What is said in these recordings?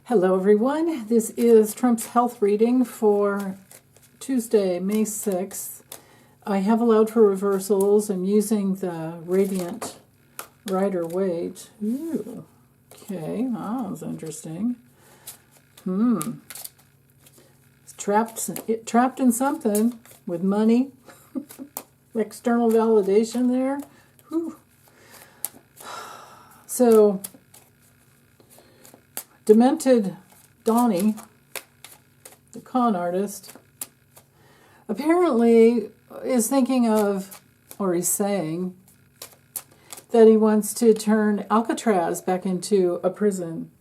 Hello everyone, this is Trump's health reading for Tuesday, May 6th. I have allowed for reversals. I'm using the Radiant Rider Waite. Ooh, okay, that was interesting. Trapped in something with money. External validation there. Whew. So, Demented Donnie, the con artist, apparently is thinking of, or he's saying, that he wants to turn Alcatraz back into a prison.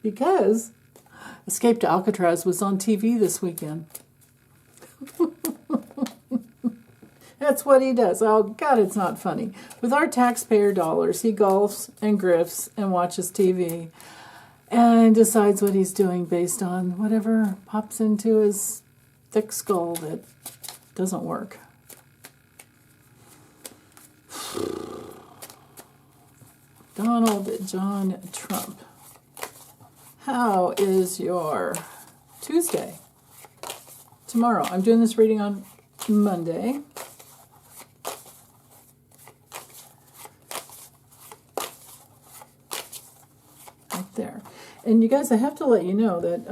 Because Escape to Alcatraz was on TV this weekend. That's what he does. Oh, God, it's not funny. With our taxpayer dollars, he golfs and grifts and watches TV and decides what he's doing based on whatever pops into his thick skull that doesn't work. Donald John Trump. How is your Tuesday? Tomorrow. I'm doing this reading on Monday. There. And you guys, I have to let you know that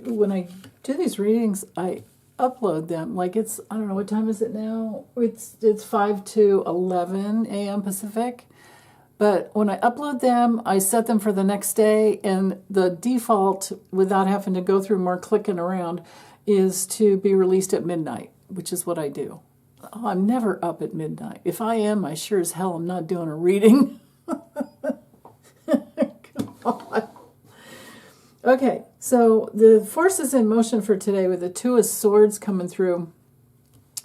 when I do these readings, I upload them. Like it's, I don't know, what time is it now? It's 5 to 11 a.m. Pacific. But when I upload them, I set them for the next day, and the default, without having to go through more clicking around, is to be released at midnight, which is what I do. Oh, I'm never up at midnight. If I am, I sure as hell am not doing a reading. Okay, so the force is in motion for today with the Two of Swords coming through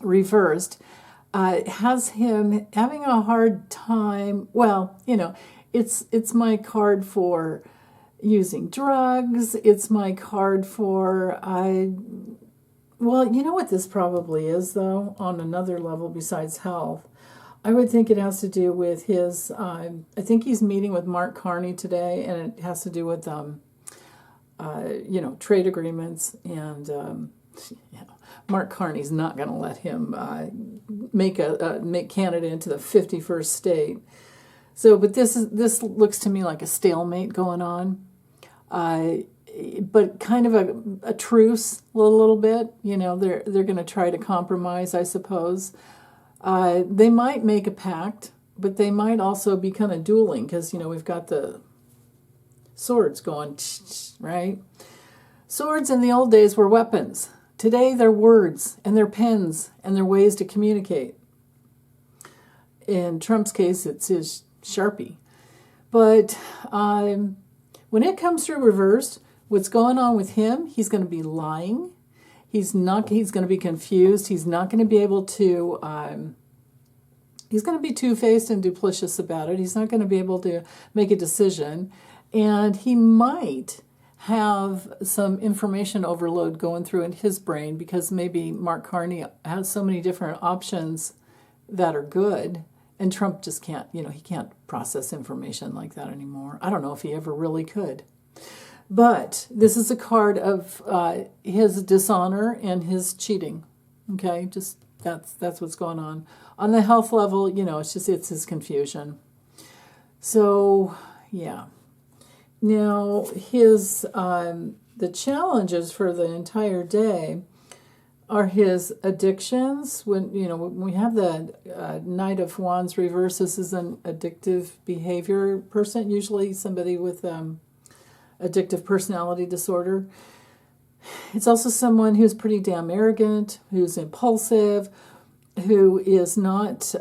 reversed. Has him having a hard time. Well, you know, it's my card for using drugs. It's my card for well, you know what this probably is, though, on another level besides health. I would think it has to do with his, I think he's meeting with Mark Carney today, and it has to do with, trade agreements. And Mark Carney's not going to let him make Canada into the 51st state. So, but this looks to me like a stalemate going on, but kind of a truce a little bit. You know, they're going to try to compromise, I suppose. They might make a pact, but they might also be kind of dueling because, you know, we've got the swords going, right? Swords in the old days were weapons. Today they're words and they're pens and they're ways to communicate. In Trump's case, it's his Sharpie. But when it comes through reversed, what's going on with him, he's going to be lying. He's going to be confused. He's not going to be able to, he's going to be two-faced and duplicitous about it. He's not going to be able to make a decision. And he might have some information overload going through in his brain because maybe Mark Carney has so many different options that are good. And Trump just can't, he can't process information like that anymore. I don't know if he ever really could. But this is a card of his dishonor and his cheating. Okay, just that's what's going on. On the health level, it's his confusion. So, yeah. Now, his the challenges for the entire day are his addictions. When we have the Knight of Wands reverse, this is an addictive behavior person, usually somebody with addictive personality disorder. It's also someone who's pretty damn arrogant, who's impulsive, who is not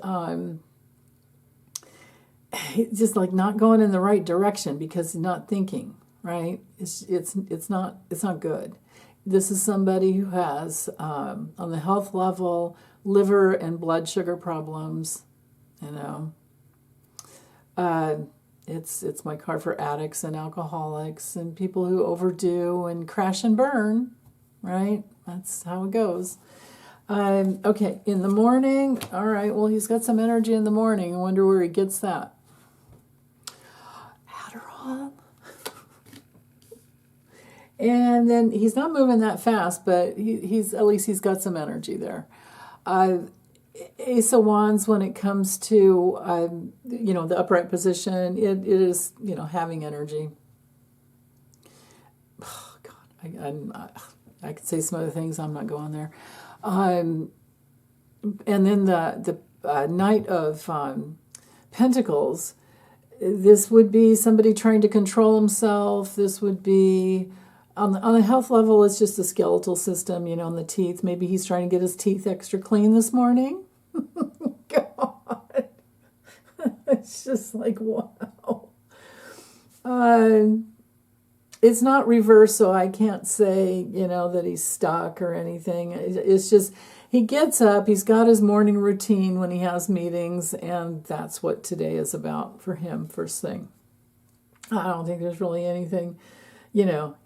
just like not going in the right direction because he's not thinking, right? It's not good. This is somebody who has on the health level liver and blood sugar problems, It's my card for addicts and alcoholics and people who overdo and crash and burn, right? That's how it goes. Okay, in the morning, all right, well, he's got some energy in the morning. I wonder where he gets that. And then he's not moving that fast, but he's at least he's got some energy there. Ace of Wands, when it comes to the upright position, it is having energy. Oh, God, I could say some other things. I'm not going there. And then the Knight of Pentacles. This would be somebody trying to control himself. This would be on the health level. It's just a skeletal system, in the teeth. Maybe he's trying to get his teeth extra clean this morning. God, it's just like, wow. It's not reversed, so I can't say that he's stuck or anything. It's just he gets up. He's got his morning routine when he has meetings, and that's what today is about for him. First thing. I don't think there's really anything.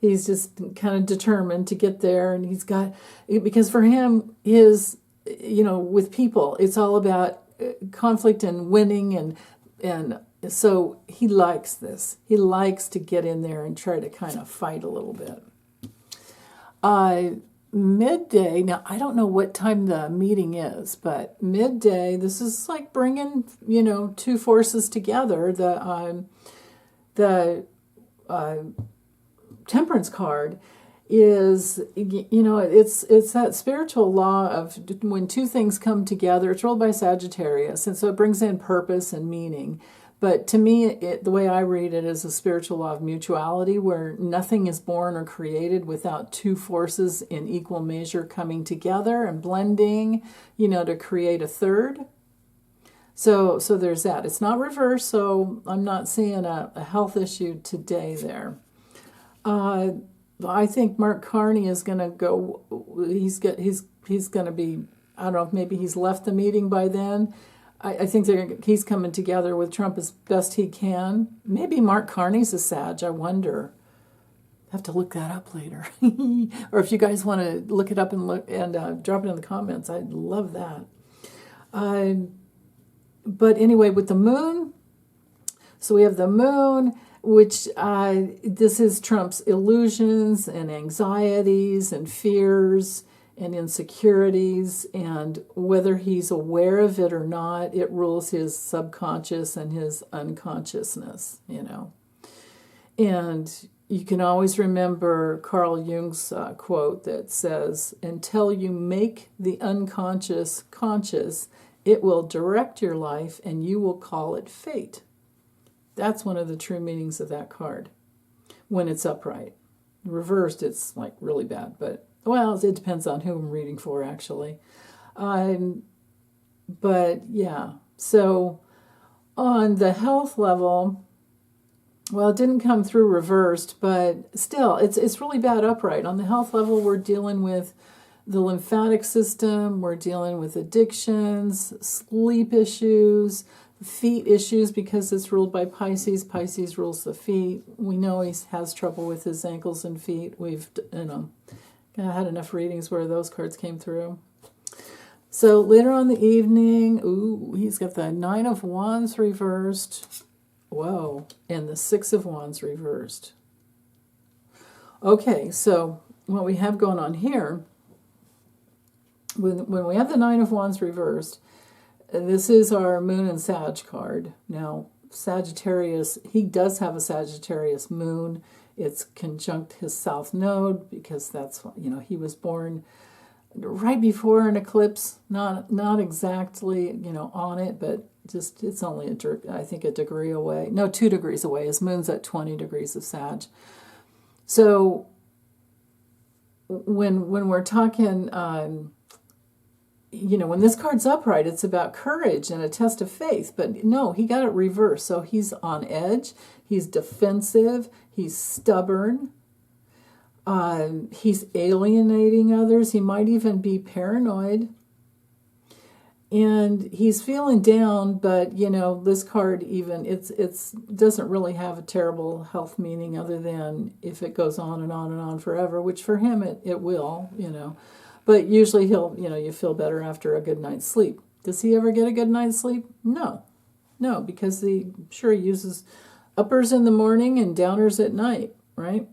He's just kind of determined to get there, and he's got, because for him, with people, it's all about conflict and winning, and so he likes this. He likes to get in there and try to kind of fight a little bit. Midday, now I don't know what time the meeting is, but midday, this is like bringing, two forces together. The Temperance card is, it's that spiritual law of when two things come together. It's ruled by Sagittarius, and so it brings in purpose and meaning. But to me, the way I read it is a spiritual law of mutuality, where nothing is born or created without two forces in equal measure coming together and blending, to create a third. So there's that. It's not reversed, so I'm not seeing a health issue today there. I think Mark Carney is going to go. He's going to be. I don't know if maybe he's left the meeting by then. I think he's coming together with Trump as best he can. Maybe Mark Carney's a Sag. I wonder. I have to look that up later. Or if you guys want to look it up and drop it in the comments, I'd love that. But anyway, with the moon, so we have the moon, which this is Trump's illusions and anxieties and fears and insecurities, and whether he's aware of it or not, it rules his subconscious and his unconsciousness, And you can always remember Carl Jung's quote that says, "Until you make the unconscious conscious, it will direct your life and you will call it fate." That's one of the true meanings of that card when it's upright. Reversed, it's like really bad, but it depends on who I'm reading for, actually. But yeah, so on the health level, it didn't come through reversed, but still, it's really bad upright. On the health level, we're dealing with the lymphatic system, we're dealing with addictions, sleep issues, feet issues, because it's ruled by Pisces. Pisces rules the feet. We know he has trouble with his ankles and feet. We've, I had enough readings where those cards came through. So later on in the evening, he's got the Nine of Wands reversed. Whoa. And the Six of Wands reversed. Okay, so what we have going on here, when we have the Nine of Wands reversed, this is our Moon and Sag card. Now, Sagittarius, he does have a Sagittarius moon. It's conjunct his south node because that's, he was born right before an eclipse. Not exactly, on it, but just it's only I think a degree away. No, 2 degrees away. His moon's at 20 degrees of Sag. So when we're talking, when this card's upright, it's about courage and a test of faith. But no, he got it reversed. So he's on edge. He's defensive. He's stubborn. He's alienating others. He might even be paranoid. And he's feeling down, but, this card even, it's doesn't really have a terrible health meaning other than if it goes on and on and on forever, which for him it will, But usually you feel better after a good night's sleep. Does he ever get a good night's sleep? No, because he uses uppers in the morning and downers at night, right?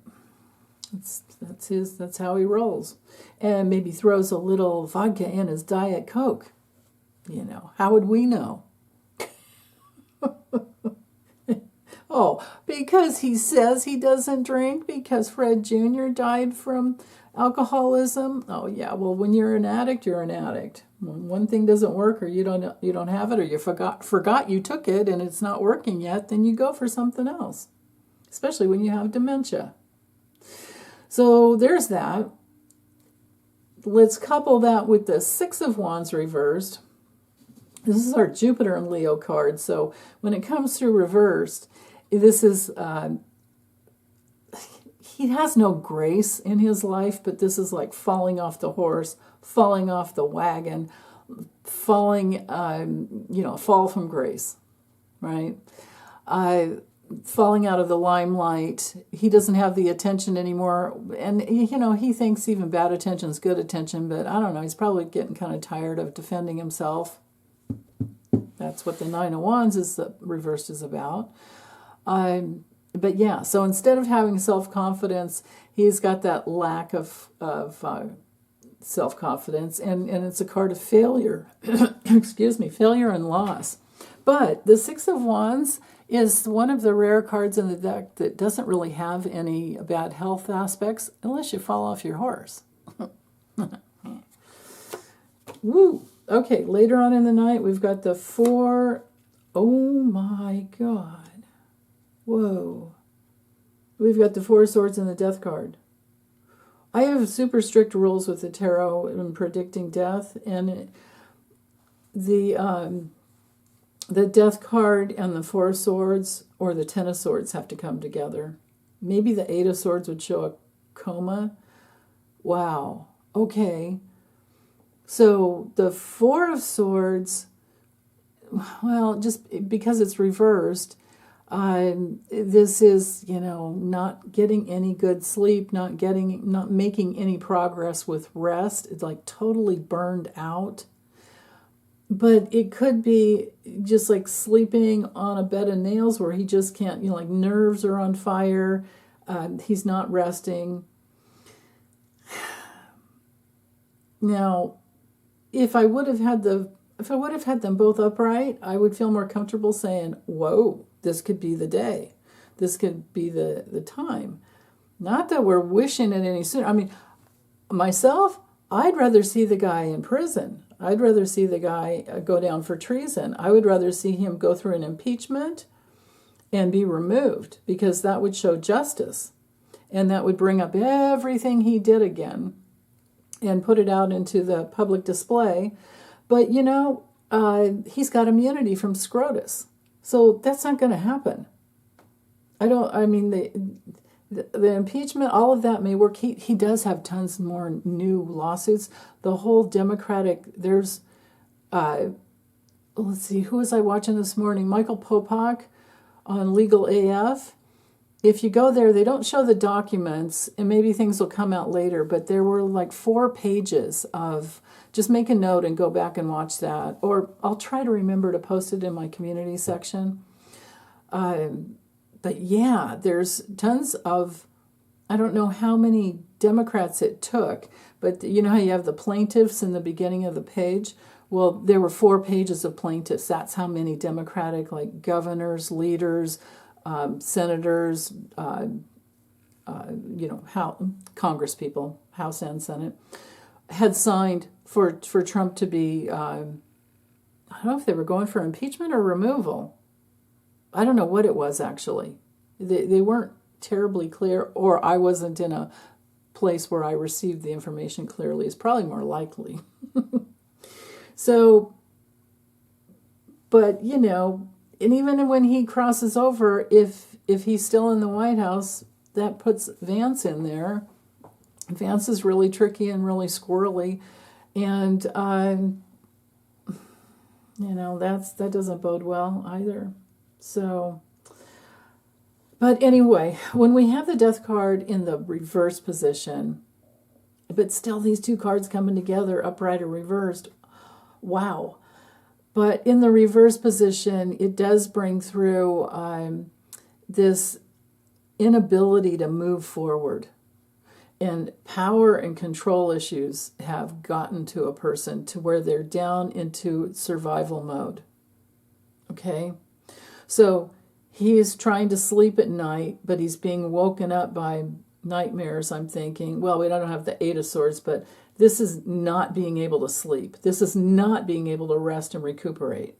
That's how he rolls. And maybe throws a little vodka in his Diet Coke. How would we know? Oh, because he says he doesn't drink because Fred Jr. died from alcoholism. Oh yeah, well when you're an addict, you're an addict. When one thing doesn't work, or you don't have it, or you forgot you took it and it's not working yet, then you go for something else. Especially when you have dementia. So there's that. Let's couple that with the Six of Wands reversed. This is our Jupiter and Leo card. So when it comes through reversed, this is, he has no grace in his life, but this is like falling off the horse, falling off the wagon, falling, fall from grace, right? Falling out of the limelight. He doesn't have the attention anymore. And, he thinks even bad attention is good attention, but I don't know. He's probably getting kind of tired of defending himself. That's what the Nine of Wands is reversed is about. But yeah, so instead of having self-confidence, he's got that lack of self-confidence, and it's a card of failure. Excuse me, failure and loss. But the Six of Wands is one of the rare cards in the deck that doesn't really have any bad health aspects unless you fall off your horse. Woo! Okay, later on in the night, we've got the Four. Oh my God. Whoa. We've got the Four of Swords and the Death card. I have super strict rules with the tarot in predicting death, and the Death card and the Four of Swords or the Ten of Swords have to come together. Maybe the Eight of Swords would show a coma. Wow. Okay. So the Four of Swords, well, just because it's reversed, this is, not getting any good sleep, not making any progress with rest. It's like totally burned out. But it could be just like sleeping on a bed of nails where he just can't, like nerves are on fire. He's not resting. Now, if I would have had them both upright, I would feel more comfortable saying, whoa, this could be the day. This could be the time. Not that we're wishing it any sooner. I mean, myself, I'd rather see the guy in prison. I'd rather see the guy go down for treason. I would rather see him go through an impeachment and be removed, because that would show justice. And that would bring up everything he did again and put it out into the public display. But, he's got immunity from SCOTUS. So that's not going to happen. The impeachment, all of that may work. He does have tons more new lawsuits. The whole Democratic, there's, let's see, who was I watching this morning? Michael Popak on Legal AF. If you go there, they don't show the documents, and maybe things will come out later, but there were like 4 pages of, just make a note and go back and watch that. Or I'll try to remember to post it in my community section. But yeah, there's tons of, I don't know how many Democrats it took, but you know how you have the plaintiffs in the beginning of the page? Well, there were 4 pages of plaintiffs. That's how many Democratic, like governors, leaders, senators, Congress people, House and Senate, had signed for Trump to be, I don't know if they were going for impeachment or removal. I don't know what it was, actually. They weren't terribly clear, or I wasn't in a place where I received the information clearly. It's probably more likely. So, but, and even when he crosses over, if he's still in the White House, that puts Vance in there. Vance is really tricky and really squirrely, and that doesn't bode well either. So, but anyway, when we have the Death card in the reverse position, but still these 2 cards coming together, upright or reversed, wow. But in the reverse position, it does bring through this inability to move forward. And power and control issues have gotten to a person to where they're down into survival mode. Okay? So he's trying to sleep at night, but he's being woken up by nightmares, I'm thinking. Well, we don't have the Eight of Swords, but this is not being able to sleep. This is not being able to rest and recuperate.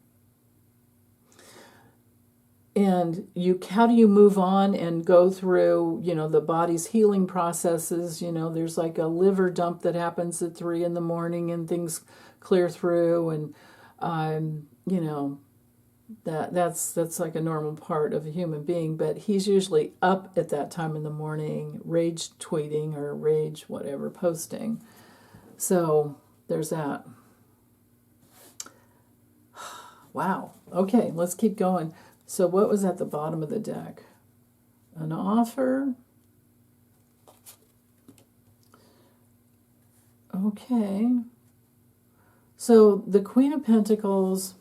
And how do you move on and go through, the body's healing processes? There's like a liver dump that happens at 3 in the morning and things clear through. And, that's like a normal part of a human being. But he's usually up at that time in the morning, rage tweeting or rage whatever, posting. So there's that. Wow. Okay, let's keep going. So what was at the bottom of the deck? An offer. Okay. So the Queen of Pentacles,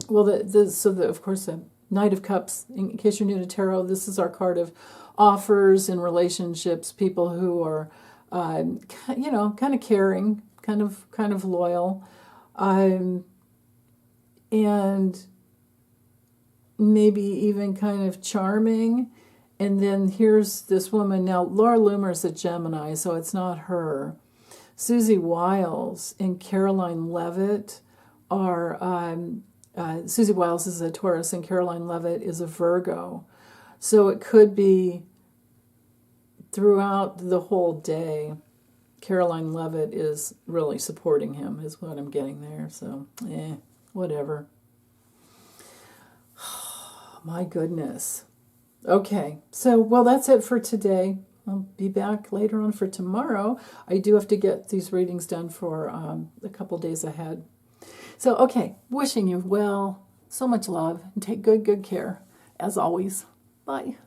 well, of course, the Knight of Cups, in case you're new to tarot, this is our card of offers in relationships, people who are, kind of caring, kind of loyal, and maybe even kind of charming. And then here's this woman. Now, Laura Loomer's a Gemini, so it's not her. Susie Wiles and Caroline Levitt are... Susie Wiles is a Taurus and Caroline Levitt is a Virgo. So it could be throughout the whole day, Caroline Levitt is really supporting him, is what I'm getting there. So, whatever. My goodness. Okay, so, well, that's it for today. I'll be back later on for tomorrow. I do have to get these readings done for a couple days ahead. So, okay, wishing you well, so much love, and take good care, as always. Bye.